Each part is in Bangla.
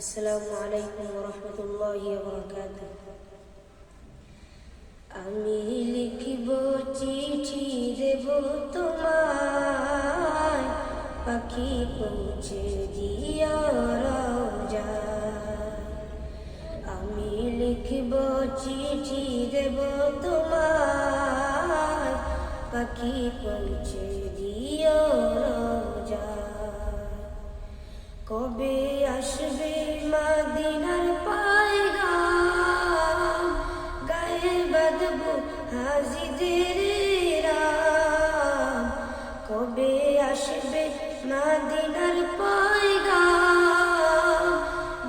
আসসালামু আলাইকুম ওয়া রাহমাতুল্লাহি ওয়া বারাকাতুহু। আমি লিখিব চিঠি দেব তোমায়, পাখি পৌঁছে দিও রওজায়। আমি লিখিব চিঠি দেব তোমায়, পাখি পৌঁছে দিও রওজায়। কবে আসবে মদিনার পয়গাম, গায়ে বাঁধবো হাজিদের রাম। কবে আসবে মদিনার পয়গাম,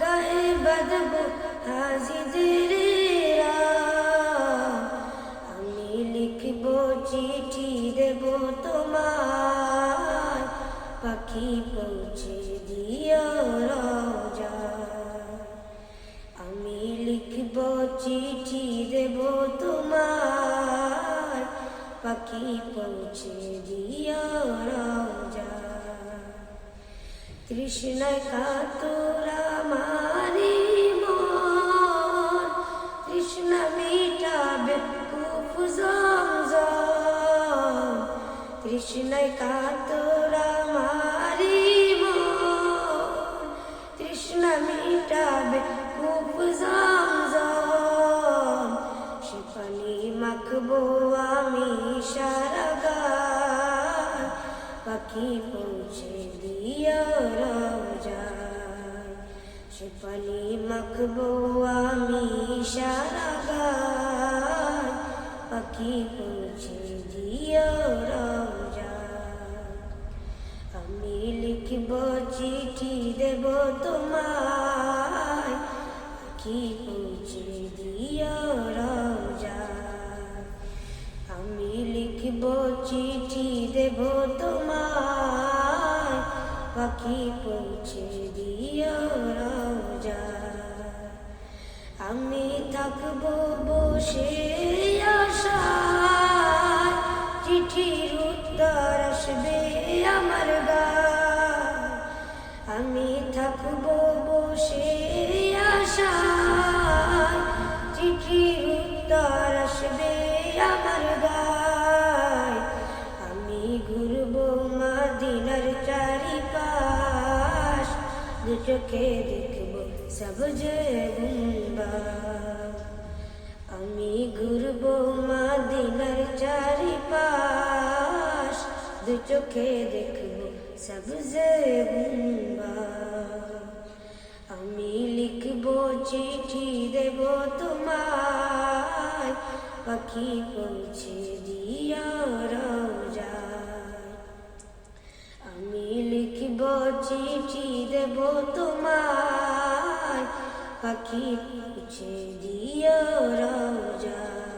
গায়ে বাঁধবো হাজিদের রাম। আমি লিখব চিঠি দেব তোমায়, পাখি পৌঁছে দিও রওজায়। আমি লিখব চিঠি দেব তোমায়, পাখি পৌঁছে দিও রওজায়। তৃষ্ণায় কাতর আমারি মন, তৃষ্ণা মিটাবে কূপ জমজম। তৃষ্ণায় কাতর আমারি মন, তৃষ্ণা মিটাবে কূপ জমজম। সে পানি মাখবো আমি সারা গায়, পাখি পৌঁছে দিও রওজায়। সে পানি মাখবো আমি সারা গায়, পাখি পৌঁছে দিও রওজায়। আমি লিখব চিঠি দেব তোমায়, পাখি পৌঁছে দিও রওজায়। আমি লিখব চিঠি দেব তোমায়, পাখি পৌঁছে দিও রওজায়। আমি থাকবো বসে আশায়, চিঠির উত্তর আসবে আমার গায়। আমি থাকবো বসে আশায়, চিঠির উত্তর আসবে আমার গায়। আমি ঘুরবো মদিনার চারিপাশ, দু চোখে দেখবো সবজে গুম্বাদ। আমি ঘুরবো মদিনার চারিপাশ, দু চোখে দেখবো সবজে গুম্বাদ। আমি লিখবো চিঠি দেব তোমায়, পাখি পৌঁছে দিও রওজায়। আমি লিখব চিঠি দেব তোমায়, পাখি পৌঁছে দিও রওজায়।